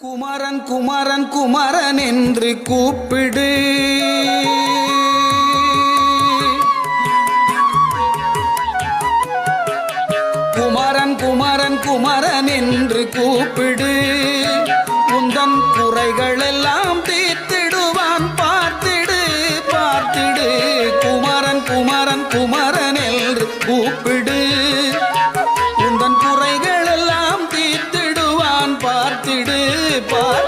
குமரன் குமரன் குமரன் என்று கூப்பிடு. குமரன் குமரன் குமரன் என்று கூப்பிடு. உந்தன் குறைகள் எல்லாம் தீர்த்திடுவான், பார்த்திடு பார்த்திடு. குமரன் குமரன் குமரன் என்று கூப்பிடு. உந்தன் குறைகள் எல்லாம் தீர்த்திடுவான், பார்த்திடு பார்த்திடு.